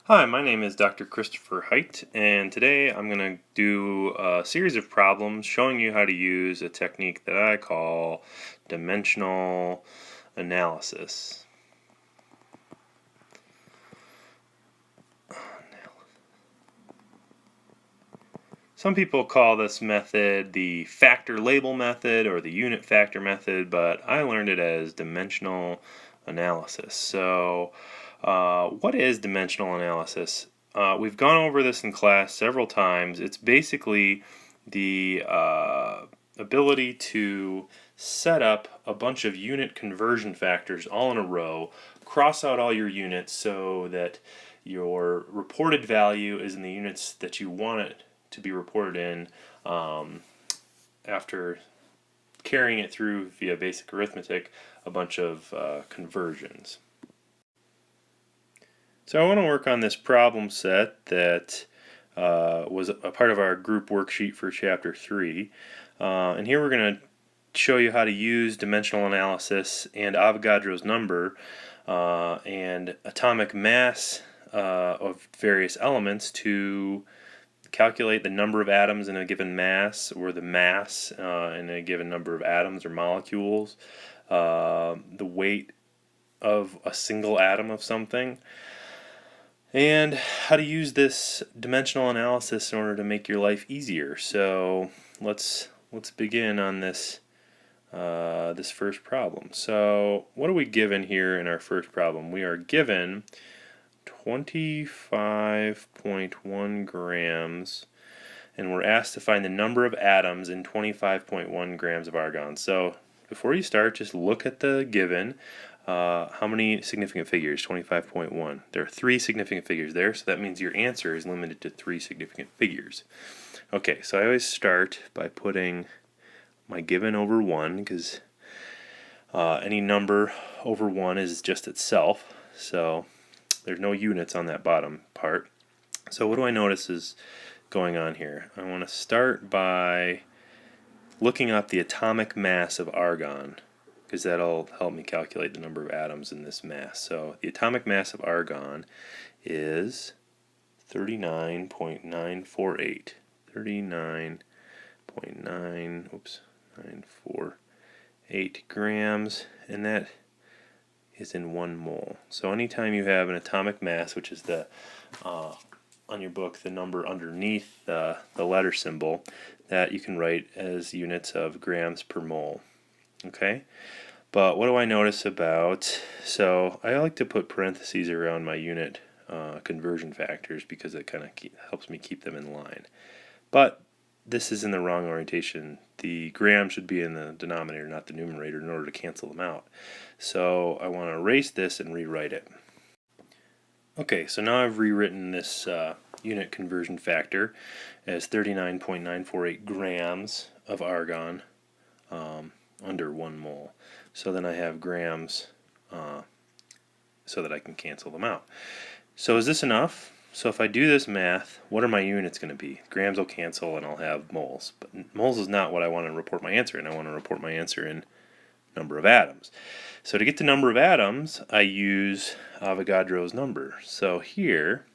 Hi, my name is Dr. Christopher Height, and today I'm going to do a series of problems showing you how to use a technique that I call dimensional analysis. Some people call this method the factor label method or the unit factor method, but I learned it as dimensional analysis. So, what is dimensional analysis? We've gone over this in class several times. It's basically the ability to set up a bunch of unit conversion factors all in a row, cross out all your units so that your reported value is in the units that you want it to be reported in after carrying it through via basic arithmetic a bunch of conversions. So I want to work on this problem set that was a part of our group worksheet for chapter 3. And here we're going to show you how to use dimensional analysis and Avogadro's number and atomic mass of various elements to calculate the number of atoms in a given mass, or the mass in a given number of atoms or molecules, the weight of a single atom of something, and how to use this dimensional analysis in order to make your life easier. So let's begin on this this first problem. So what are we given here in our first problem? We are given 25.1 grams, and we're asked to find the number of atoms in 25.1 grams of argon. So before you start, just look at the given. How many significant figures? 25.1. There are 3 significant figures there, so that means your answer is limited to 3 significant figures. Okay, so I always start by putting my given over 1, because any number over 1 is just itself, so there's no units on that bottom part. So what do I notice is going on here? I want to start by looking up the atomic mass of argon, because that'll help me calculate the number of atoms in this mass. So the atomic mass of argon is 39.948. 39.948 grams, and that is in 1 mole. So anytime you have an atomic mass, which is the on your book the number underneath the letter symbol, that you can write as units of grams per mole. Okay, but what do I notice about, so I like to put parentheses around my unit conversion factors because it kind of helps me keep them in line. But this is in the wrong orientation. The gram should be in the denominator, not the numerator, in order to cancel them out. So I want to erase this and rewrite it. Okay, so now I've rewritten this unit conversion factor as 39.948 grams of argon under 1 mole. So then I have grams so that I can cancel them out. So is this enough? So if I do this math, what are my units going to be? Grams will cancel and I'll have moles. But moles is not what I want to report my answer in. I want to report my answer in number of atoms. So to get the number of atoms, I use Avogadro's number. So here,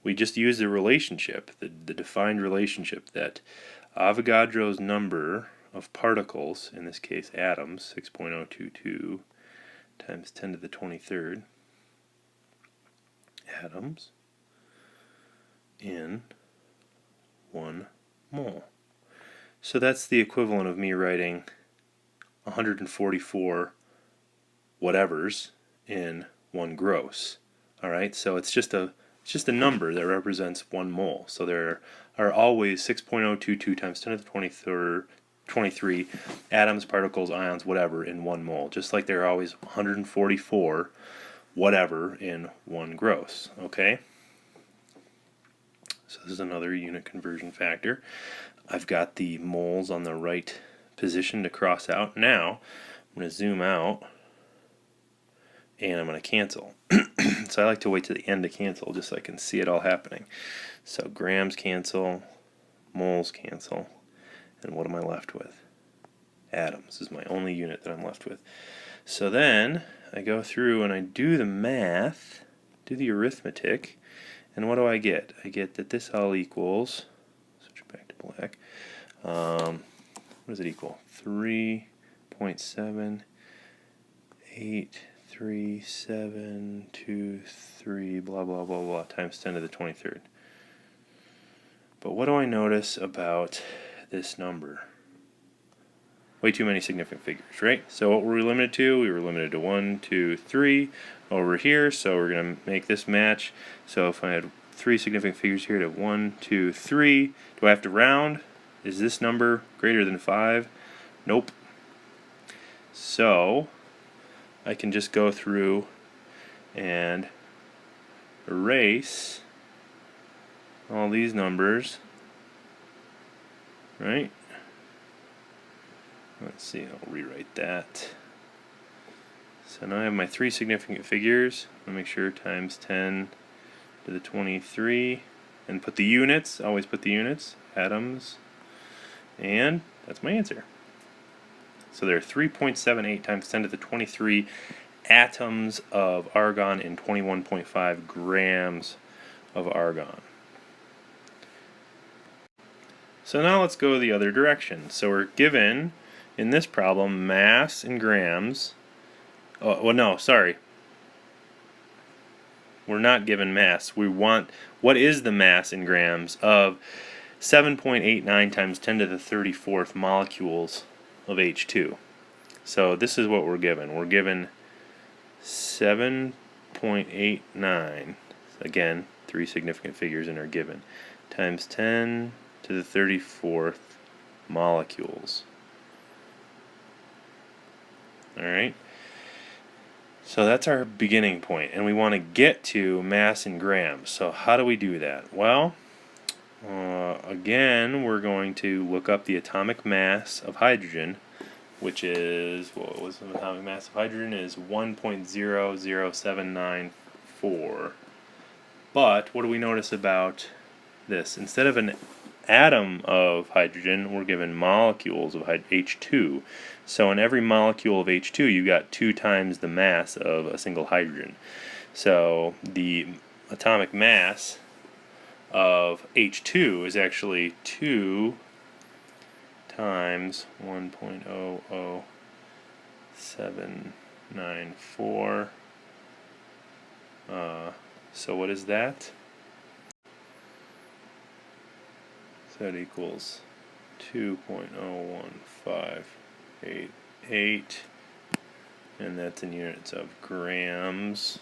we just use the relationship, the defined relationship that Avogadro's number of particles, in this case atoms, 6.022 times 10 to the 23rd atoms in 1 mole. So that's the equivalent of me writing 144 whatevers in 1 gross. Alright, so it's just a number that represents 1 mole. So there are always 6.022 times 10 to the 23 atoms, particles, ions, whatever in 1 mole. Just like there are always 144 whatever in 1 gross. Okay? So this is another unit conversion factor. I've got the moles on the right position to cross out. Now I'm going to zoom out and I'm going to cancel. So I like to wait to the end to cancel just so I can see it all happening. So grams cancel, moles cancel, and what am I left with? Atoms is my only unit that I'm left with. So then I go through and I do the math do the arithmetic, and what do I get? I get that this all equals, switch back to black, what does it equal? 3.783723 blah blah blah blah times 10 to the 23rd. But what do I notice about this number? Way too many significant figures, right? So what were we limited to? We were limited to 1, 2, 3 over here, so we're going to make this match. So if I had 3 significant figures here, to 1, 2, 3, do I have to round? Is this number greater than 5? Nope. So I can just go through and erase all these numbers, right? Let's see, I'll rewrite that. So now I have my 3 significant figures. I'll make sure times 10 to the 23, and put the units, always put the units, atoms, and that's my answer. So there are 3.78 times 10 to the 23 atoms of argon and 21.5 grams of argon. So now let's go the other direction. So we're given, in this problem, mass in grams. Oh, well, no, sorry. We're not given mass. We want, what is the mass in grams of 7.89 times 10 to the 34th molecules of H2? So this is what we're given. We're given 7.89, again, 3 significant figures in our given, times 10 to the 34th molecules. Alright? So that's our beginning point, and we want to get to mass in grams. So how do we do that? Well, again, we're going to look up the atomic mass of hydrogen, which is, what was the atomic mass of hydrogen? Is 1.00794. But what do we notice about this? Instead of an atom of hydrogen, we're given molecules of H2. So in every molecule of H2, you got 2 times the mass of a single hydrogen. So the atomic mass of H2 is actually 2 times 1.00794. So what is that? So that equals 2.01588, and that's in units of grams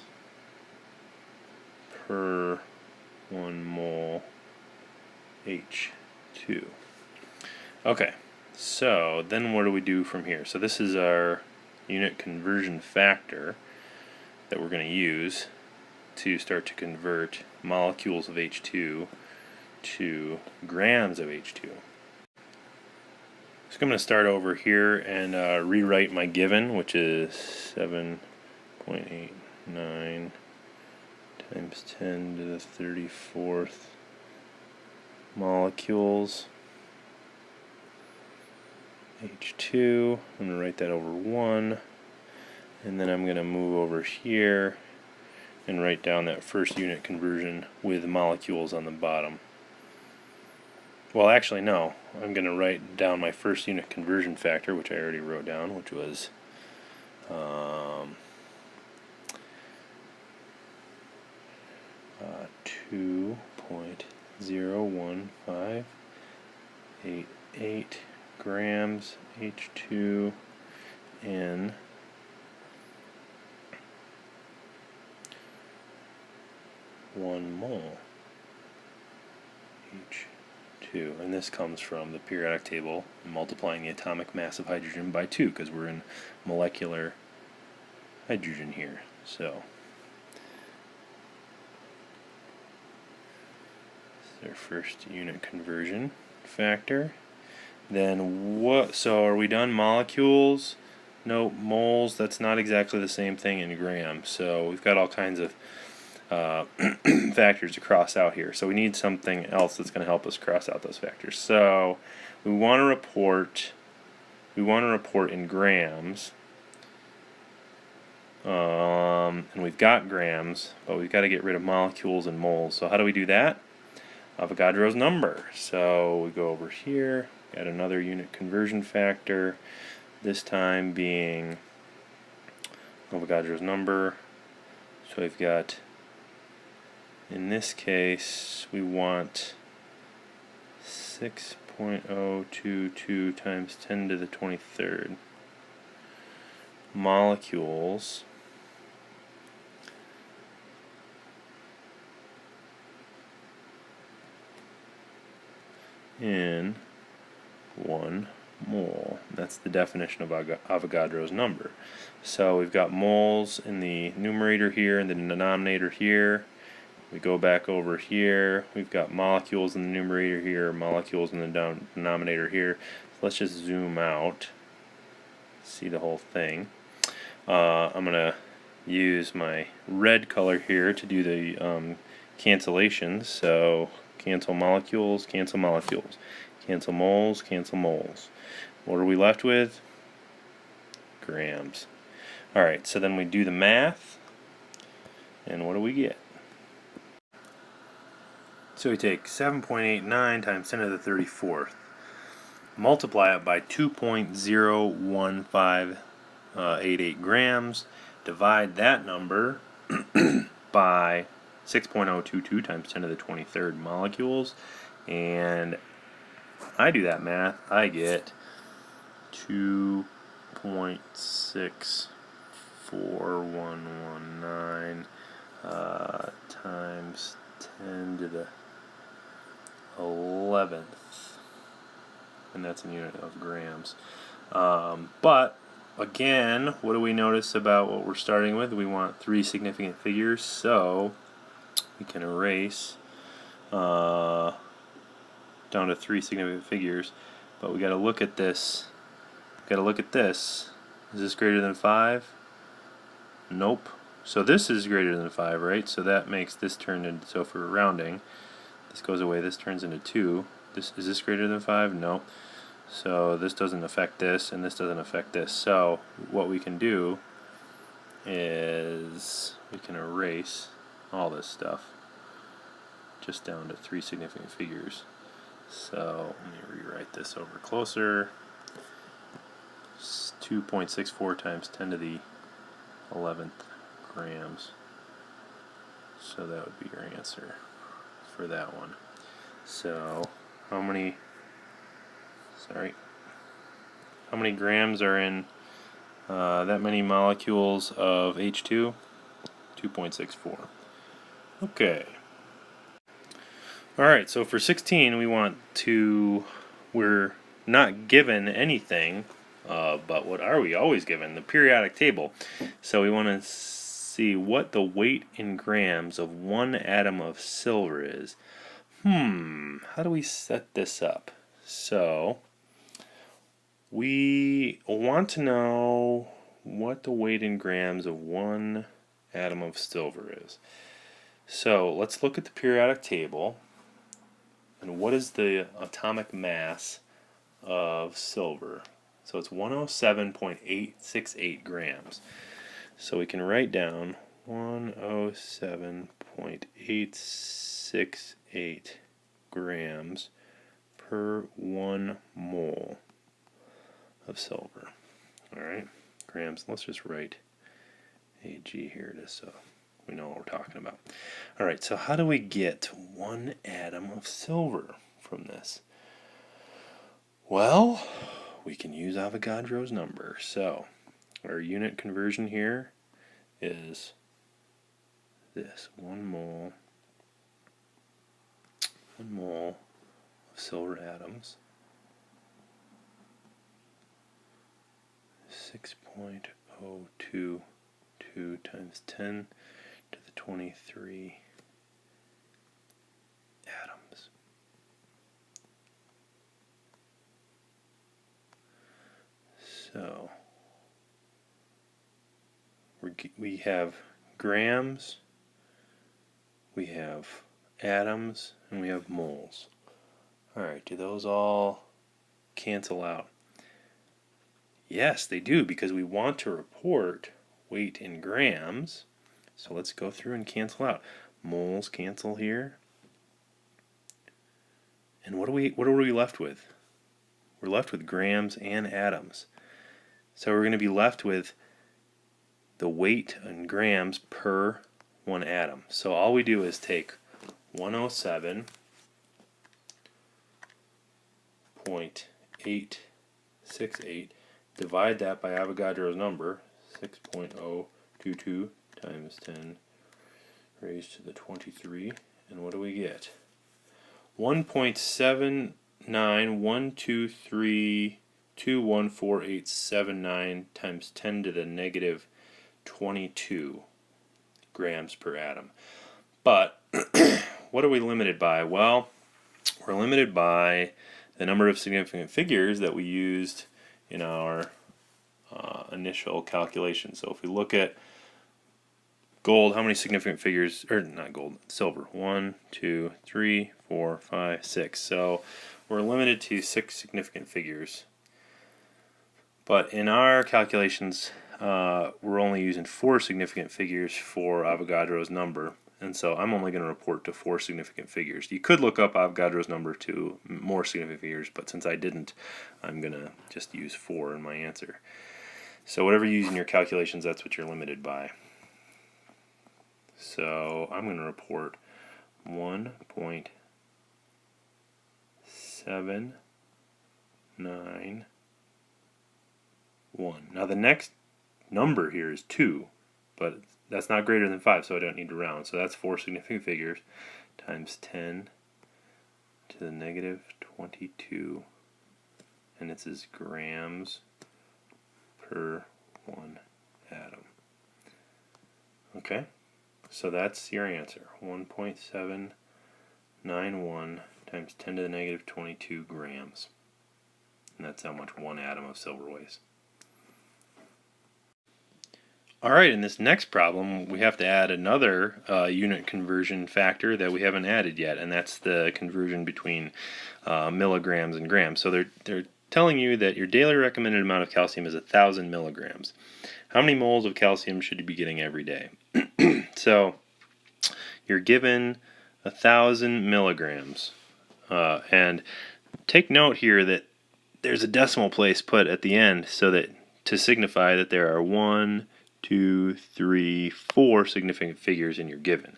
per 1 mole H2. Okay, so then what do we do from here? So this is our unit conversion factor that we're going to use to start to convert molecules of H2 to grams of H2. So I'm going to start over here and rewrite my given, which is 7.89 times 10 to the 34th molecules H2. I'm going to write that over 1, and then I'm going to move over here and write down that first unit conversion with molecules on the bottom. Well, actually, no. I'm going to write down my first unit conversion factor, which I already wrote down, which was 2.01588 grams H2 in 1 mole H2. And this comes from the periodic table, multiplying the atomic mass of hydrogen by 2, because we're in molecular hydrogen here. So this is our first unit conversion factor. Then what? So are we done? Molecules? No, moles. That's not exactly the same thing in grams. So we've got all kinds of factors to cross out here. So we need something else that's going to help us cross out those factors. So we want to report in grams And we've got grams, but we've got to get rid of molecules and moles. So how do we do that? Avogadro's number. So we go over here, got another unit conversion factor, this time being Avogadro's number. So we've got, in this case, we want 6.022 times 10 to the 23rd molecules in 1 mole. That's the definition of Avogadro's number. So we've got moles in the numerator here and the denominator here. We go back over here. We've got molecules in the numerator here, molecules in the denominator here. So let's just zoom out, see the whole thing. I'm going to use my red color here to do the cancellations. So cancel molecules, cancel molecules. Cancel moles, cancel moles. What are we left with? Grams. Alright, so then we do the math, and what do we get? So we take 7.89 times 10 to the 34th, multiply it by 2.01588 grams, divide that number by 6.022 times 10 to the 23rd molecules, and I do that math, I get 2.64119 times 10 to the 11th, and that's in unit of grams. But again, what do we notice about what we're starting with? We want 3 significant figures, so we can erase down to 3 significant figures, but we got to look at this. Got to look at this. Is this greater than 5? Nope. So this is greater than 5, right? So that makes this turn into, so for rounding, this goes away, this turns into 2. Is this greater than 5? No. So this doesn't affect this, and this doesn't affect this. So what we can do is we can erase all this stuff just down to 3 significant figures. So let me rewrite this over closer. 2.64 times 10 to the 11th grams. So that would be your answer for that one. So how many grams are in that many molecules of H2? 2.64. Okay. Alright, so for 16 we're not given anything, but what are we always given? The periodic table. So we want to see what the weight in grams of 1 atom of silver is. How do we set this up? So we want to know what the weight in grams of 1 atom of silver is. So let's look at the periodic table. And what is the atomic mass of silver? So it's 107.868 grams. So we can write down 107.868 grams per 1 mole of silver. Alright, grams. Let's just write AG here just so we know what we're talking about. Alright, so how do we get 1 atom of silver from this? Well, we can use Avogadro's number. So our unit conversion here is this: 1 mole of silver atoms, 6.022 times 10 to the 23 atoms. So we have grams, we have atoms, and we have moles. Alright, do those all cancel out? Yes, they do, because we want to report weight in grams. So let's go through and cancel out. Moles cancel here. And what are we left with? We're left with grams and atoms. So we're going to be left with the weight in grams per one atom. So all we do is take 107.868, divide that by Avogadro's number, 6.022 times 10 raised to the 23, and what do we get? 1.79123214.879 times 10 to the negative 22 grams per atom. But what are we limited by? Well, we're limited by the number of significant figures that we used in our initial calculation. So if we look at gold, how many significant figures, or not gold, silver? 1, 2, 3, 4, 5, 6. So we're limited to 6 significant figures. But in our calculations, we're only using 4 significant figures for Avogadro's number. And so I'm only going to report to 4 significant figures. You could look up Avogadro's number to more significant figures, but since I didn't, I'm going to just use 4 in my answer. So whatever you use in your calculations, that's what you're limited by. So I'm going to report 1.791. Now the next number here is 2, but that's not greater than 5, so I don't need to round. So that's 4 significant figures times 10 to the negative 22, and this is grams per one atom. Okay? So that's your answer, 1.791 times 10 to the negative 22 grams. And that's how much one atom of silver weighs. Alright, in this next problem, we have to add another unit conversion factor that we haven't added yet, and that's the conversion between milligrams and grams. So they're telling you that your daily recommended amount of calcium is 1,000 milligrams. How many moles of calcium should you be getting every day? So you're given 1,000 milligrams, and take note here that there's a decimal place put at the end so that to signify that there are 1, 2, 3, 4 significant figures in your given.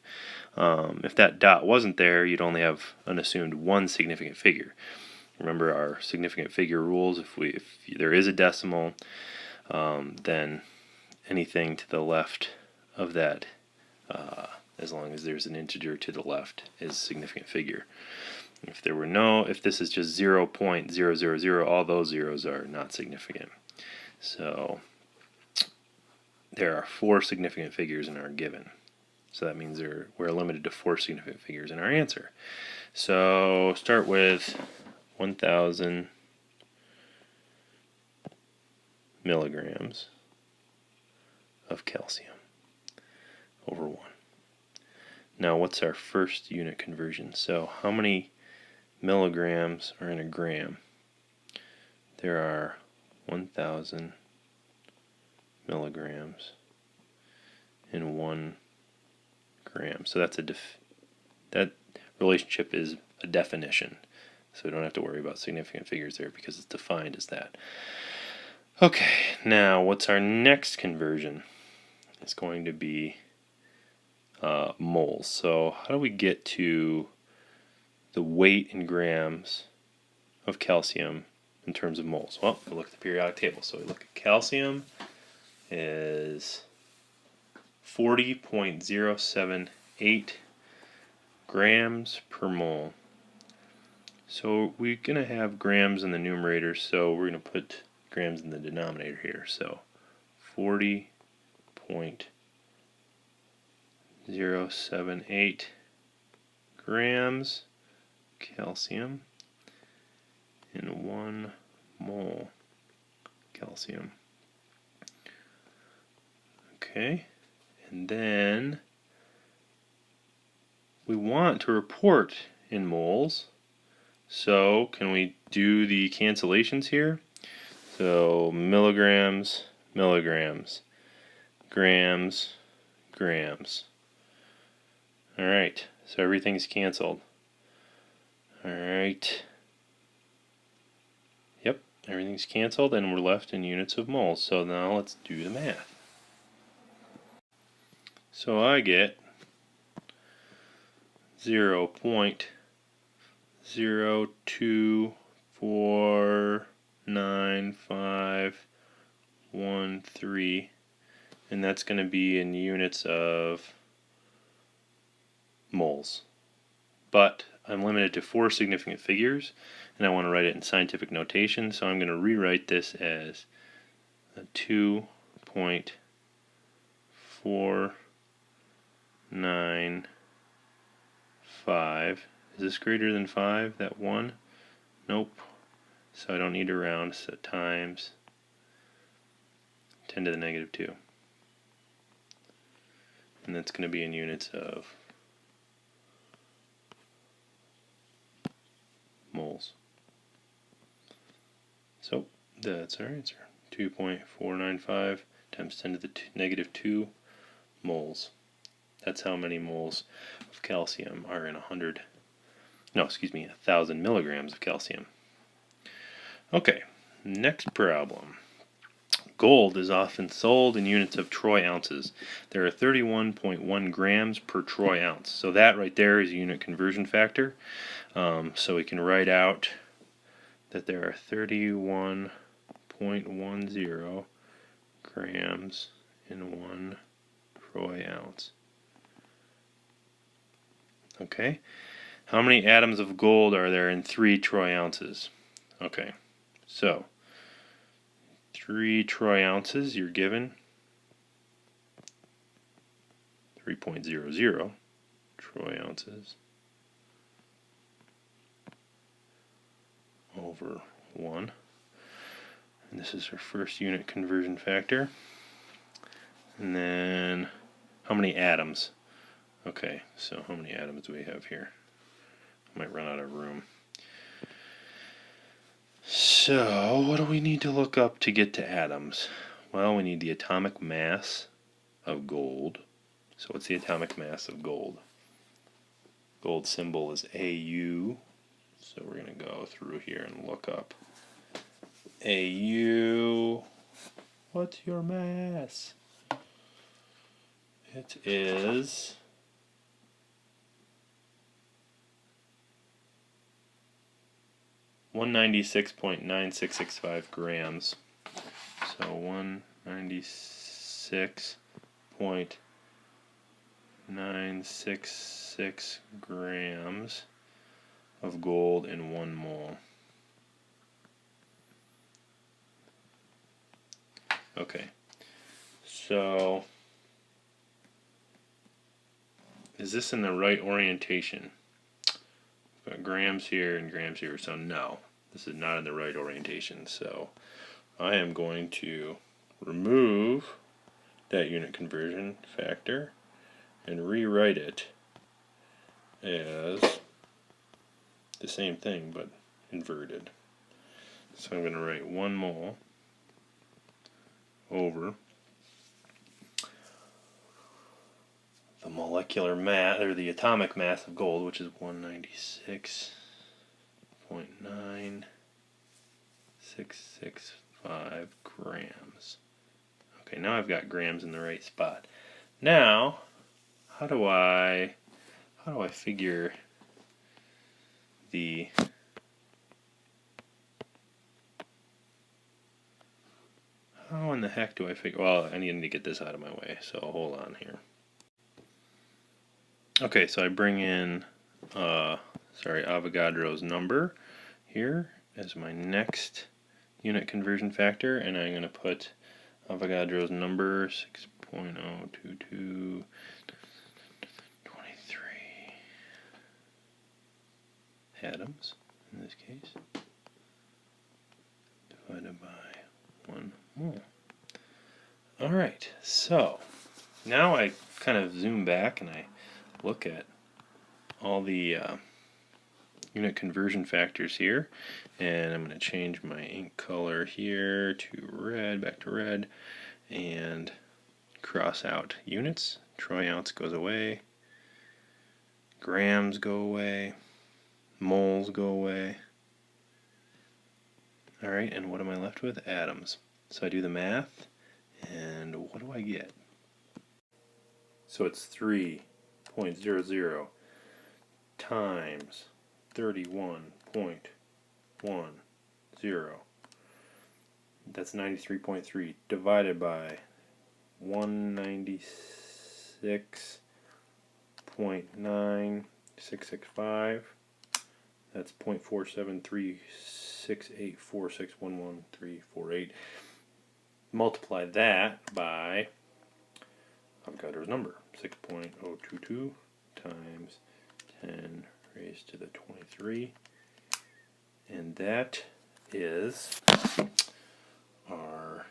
If that dot wasn't there, you'd only have an assumed 1 significant figure. Remember our significant figure rules. If there is a decimal, then anything to the left of that, as long as there's an integer to the left, is a significant figure. If this is just 0.000, all those zeros are not significant. So there are 4 significant figures in our given. So that means we're limited to 4 significant figures in our answer. So start with 1,000 milligrams of calcium over 1. Now what's our first unit conversion? So how many milligrams are in a gram? There are 1,000 milligrams in 1 gram. So that's that relationship is a definition. So we don't have to worry about significant figures there because it's defined as that. Okay, now what's our next conversion? It's going to be moles. So how do we get to the weight in grams of calcium in terms of moles? Well, we'll look at the periodic table. So we look at calcium is 40.078 grams per mole. So we're going to have grams in the numerator, so we're going to put grams in the denominator here. So 40.078 grams calcium in 1 mole calcium. Okay, and then we want to report in moles, so can we do the cancellations here? So milligrams, milligrams, grams, grams. Alright, so everything's canceled. Alright. Yep, everything's canceled and we're left in units of moles. So now let's do the math. So I get 0.0249513, and that's going to be in units of moles. But I'm limited to 4 significant figures, and I want to write it in scientific notation, so I'm going to rewrite this as 2.495. Is this greater than 5, that 1? Nope. So I don't need to round, so times 10 to the negative 2. And that's going to be in units of moles. So that's our answer. 2.495 times 10 to the negative 2 moles. That's how many moles of calcium are in 1,000 milligrams of calcium. Okay, next problem. Gold is often sold in units of troy ounces. There are 31.1 grams per troy ounce. So that right there is a unit conversion factor. So we can write out that there are 31.10 grams in 1 troy ounce. Okay, how many atoms of gold are there in 3 troy ounces? Okay, so 3 troy ounces, you're given 3.00 troy ounces over 1. And this is our first unit conversion factor. And then, how many atoms? Okay, so how many atoms do we have here? I might run out of room. So, what do we need to look up to get to atoms? Well, we need the atomic mass of gold. So what's the atomic mass of gold? Gold symbol is AU. So we're going to go through here and look up AU. What's your mass? It is 196.9665 grams. So 196.966 grams of gold in 1 mole. Okay, so is this in the right orientation? Got grams here and grams here, so no, this is not in the right orientation. So I am going to remove that unit conversion factor and rewrite it as the same thing but inverted. So I'm going to write 1 mole over the molecular mass, or the atomic mass of gold, which is 196.9665 grams. Okay, now I've got grams in the right spot. Now, how do I figure the how in the heck do I figure? Well, I need to get this out of my way, so hold on here. Okay, so I bring in Avogadro's number here as my next unit conversion factor, and I'm going to put Avogadro's number 6.02223 atoms in this case, divided by 1 mole. Alright, so now I kind of zoom back and I look at all the unit conversion factors here, and I'm going to change my ink color here to red, back to red, and cross out units. Troy ounce goes away. Grams go away. Moles go away. Alright, and what am I left with? Atoms. So I do the math, and what do I get? So it's 3.00 times 31.10. That's 93.3 divided by 196.9665. That's 0.473684611348. Multiply that by, I've got our number, 6.022 times 10 raised to the 23. And that is our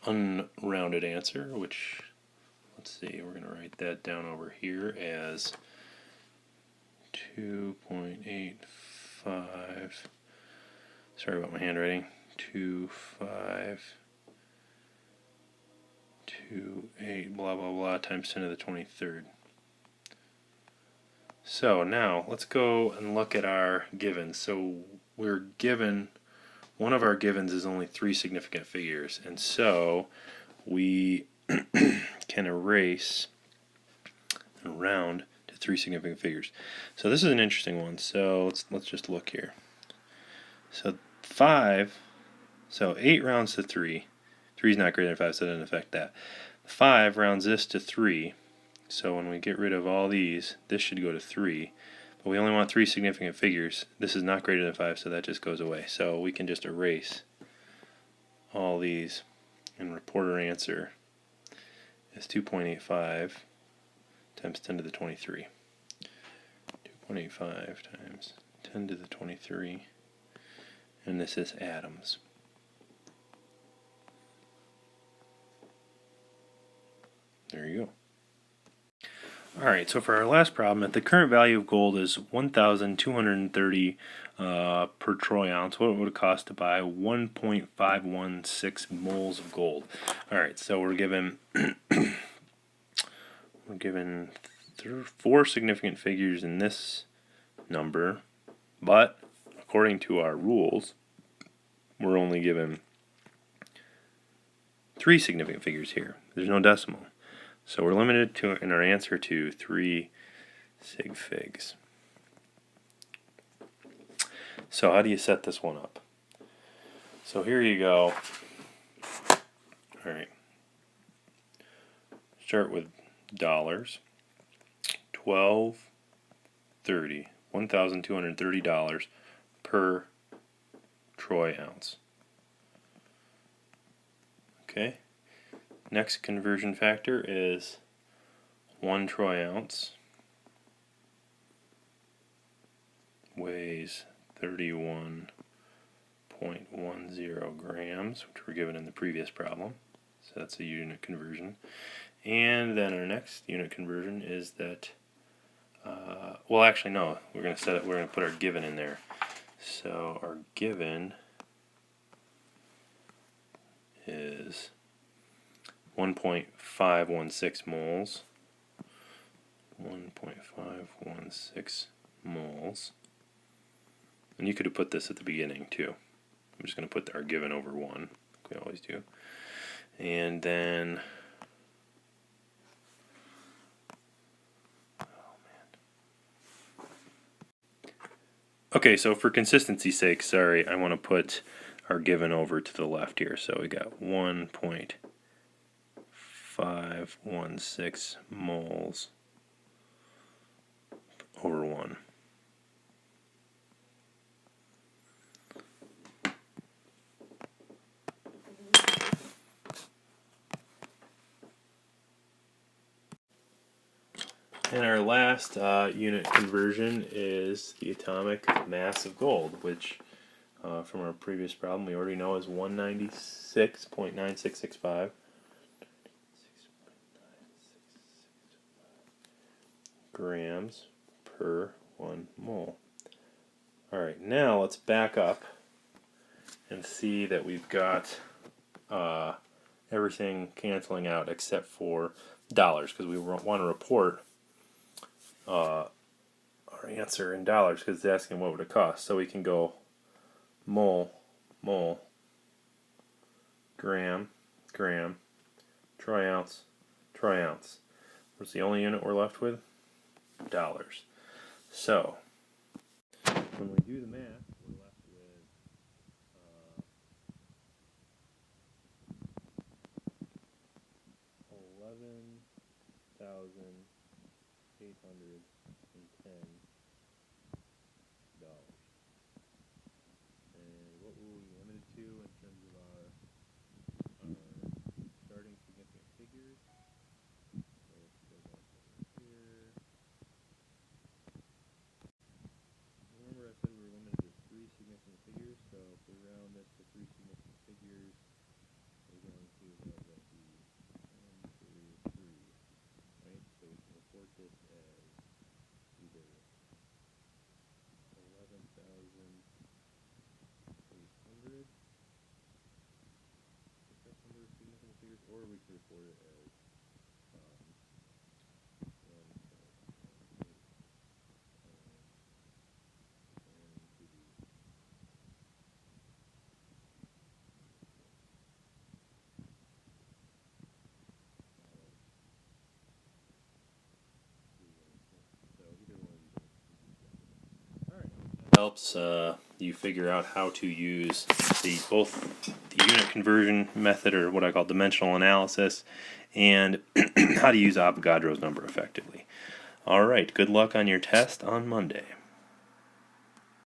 unrounded answer, which, let's see, we're going to write that down over here as 2.85, sorry about my handwriting, 2528 blah blah blah times 10 to the 23rd. So now let's go and look at our givens. So we're given, one of our givens is only 3 significant figures, and so we can erase and round to 3 significant figures. So this is an interesting one. So let's just look here. So 8 rounds to 3. 3 is not greater than 5, so it doesn't affect that. 5 rounds this to 3. So when we get rid of all these, this should go to 3. But we only want 3 significant figures. This is not greater than 5, so that just goes away. So we can just erase all these and report our answer as 2.85 times 10 to the 23. 2.85 times 10 to the 23. And this is atoms. There you go. Alright, so for our last problem, if the current value of gold is 1,230 per troy ounce, what would it cost to buy 1.516 moles of gold? Alright, so we're given 4 significant figures in this number, but according to our rules, we're only given 3 significant figures here. There's no decimal. So we're limited to in our answer to 3 sig figs. So how do you set this one up? So here you go. Alright. Start with dollars. $1,230 per troy ounce. Okay. Next conversion factor is 1 troy ounce weighs 31.10 grams, which were given in the previous problem. So that's a unit conversion. And then our next unit conversion is that, well, actually no, we're going to set it. We're going to put our given in there. So our given is 1.516 moles. 1.516 moles. And you could have put this at the beginning too. I'm just going to put our given over 1, like we always do. And then, okay, so for consistency's sake, sorry, I want to put our given over to the left here. So we got 1.516 moles over 1. And our last unit conversion is the atomic mass of gold, which from our previous problem we already know is 196.9665 grams per 1 mole. Alright, now let's back up and see that we've got everything canceling out except for dollars, because we want to report our answer in dollars, because it's asking what would it cost. So we can go mole, gram, troy ounce. What's the only unit we're left with? Dollars. So when we do the math, we're left with 11,810 dollars. And what will we limit it to in terms of our starting significant figures? So let's go back over here. Remember I said we were limited to 3 significant figures, so if we round this to 3 significant figures, we're going to have that be 1 through 3, right? So we can report this as either 11,800, if that's number of significant figures, or we could report it as 1,800. Helps you figure out how to use both the unit conversion method, or what I call dimensional analysis, and how to use Avogadro's number effectively. All right, good luck on your test on Monday.